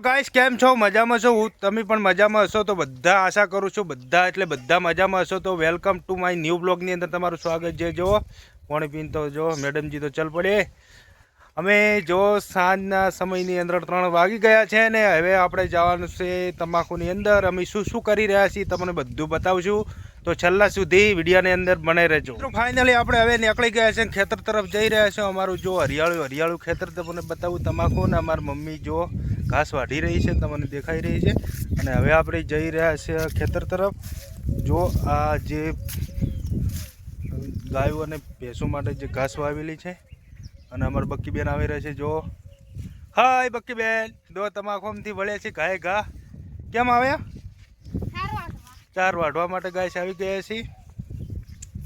Guys કેમ છો? મજામાં છો? તમે પણ મજામાં હશો તો બધા આશા કરું છું બધા મજામાં હશો તો વેલકમ ટુ માય ન્યૂ બ્લોગની અંદર તમારું સ્વાગત છે। જો પાણી પીને તો જો મેડમજી તો ચલ પડે અમે જો સાંજના સમયની અંદર 3 વાગી ગયા છે ને હવે આપણે જવાનું છે તમાકુની અંદર। અમે શું શું કરી રહ્યા છીએ તમને બધું બતાવશું તો છેલ્લા સુધી વિડીયોની અંદર બનાવી રહેજો। તો ફાઇનલી આપણે હવે નીકળી ગયા છે ખેતર તરફ જઈ રહ્યા છે। અમારું જો હરિયાળું ખેતર તમને બતાવું તમાકુ ને અમારી મમ્મી જો ઘાસ વાઢી રહી છે તમને દેખાઈ રહી છે અને હવે આપણે જઈ રહ્યા છે ખેતર તરફ। જો આ જે ગાયો અને ભેંસો માટે જે ઘાસ વાવેલી છે અને અમારા બક્કીબેન આવી રહ્યા છે। જો હાય બક્કીબેન દો તમાકુથી વળ્યા છે ગાય ઘા કેમ આવ્યા? 4 વાઢવા માટે ગાય આવી ગયા છીએ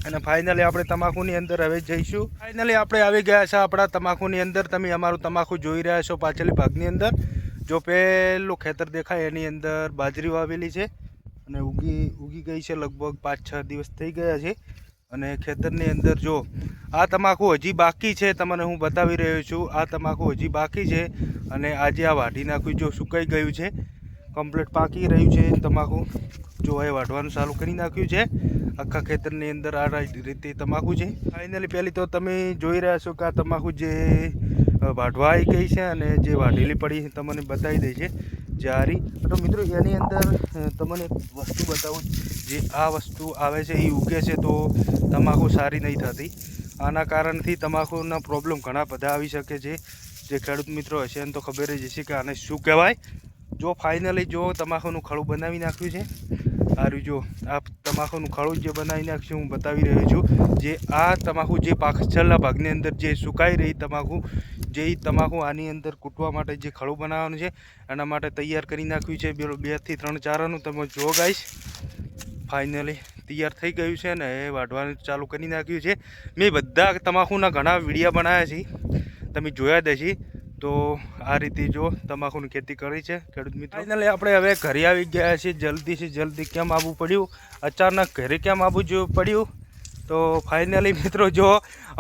અને ફાઇનલી આપણે તમાકુની અંદર હવે જઈશું। ફાઇનલી આપણે આવી ગયા છે આપણા તમાકુની અંદર। તમે અમારું તમાકુ જોઈ રહ્યા છો પાછળની ભાગની અંદર। જો પેલું ખેતર દેખાય એની અંદર બાજરી વાવેલી છે અને ઉગી ગઈ છે, લગભગ 5-6 દિવસ થઈ ગયા છે અને ખેતરની અંદર જો આ તમાકુ હજી બાકી છે તમને હું બતાવી રહ્યો છું। આ તમાકુ હજી બાકી છે અને આજે આ વાઢી નાખ્યું જો સુકાઈ ગયું છે, કમ્પ્લીટ પાકી રહ્યું છે તમાકુ। જો એ વાઢવાનું ચાલુ કરી નાખ્યું છે આખા ખેતરની અંદર આ રીતે તમાકુ છે। ફાઇનલી પહેલી તો તમે જોઈ રહ્યા છો કે આ તમાકુ જે વાઢવા આવી ગઈ છે અને જે વાઢેલી પડી તમને બતાવી દે છે જારી। તો મિત્રો એની અંદર તમને વસ્તુ બતાવું, જે આ વસ્તુ આવે છે એ ઉગે છે તો તમાકુ સારી નહીં થતી। આના કારણથી તમાકુના પ્રોબ્લેમ ઘણા બધા આવી શકે છે। જે ખેડૂત મિત્રો હશે એને તો ખબર જ હશે કે આને શું કહેવાય। જો ફાઇનલી જો તમાકુનું ખળું બનાવી નાખ્યું છે સારું। જો આ તમાકુનું ખળું જે બનાવી નાખ્યું હું બતાવી રહ્યો છું। જે આ તમાકુ જે પાછળના ભાગની અંદર જે સુકાઈ રહી તમાકુ, જે તમાકુ આની અંદર કૂટવા માટે જે ખળું બનાવવાનું છે એના માટે તૈયાર કરી નાખ્યું છે 2 થી 3 ચારાનું। તમે જો ગાઈશ ફાઇનલી તૈયાર થઈ ગયું છે ને એ વાઢવાનું ચાલુ કરી નાખ્યું છે। મેં બધા તમાકુના ઘણા વિડીયો બનાવ્યા છે તમે જોયા દેશી। તો આ રીતે જો તમાકુની ખેતી કરી છે ખેડૂત મિત્રો। ફાઇનલી આપણે હવે ઘરે આવી ગયા છીએ। જલ્દીથી જલ્દી કેમ આવવું પડ્યું, અચાનક ઘરે કેમ આવવું પડ્યું તો ફાઇનલી મિત્રો જો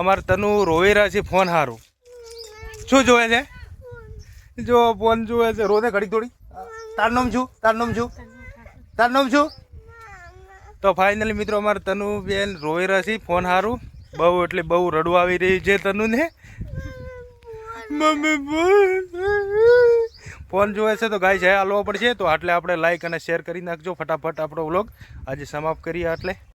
અમારે તનુ રોવેરા છે ફોન હારું। શું જોવે છે? જો ફોન જોવે છે, રોને ઘડી થોડી તારું નામ છું। તો ફાઇનલી મિત્રો અમારે તનુ બેન રોવેરા છે ફોન હારું, બહુ એટલે બહુ રડવા આવી રહી છે તનુને। મમ્મી ફોન જોવે છે તો ગાય છે હાલવો પડશે। તો આટલે આપણે લાઈક અને શેર કરી નાખજો ફટાફટ। આપણો વ્લોગ આજે સમાપ્ત કરીએ આટલે।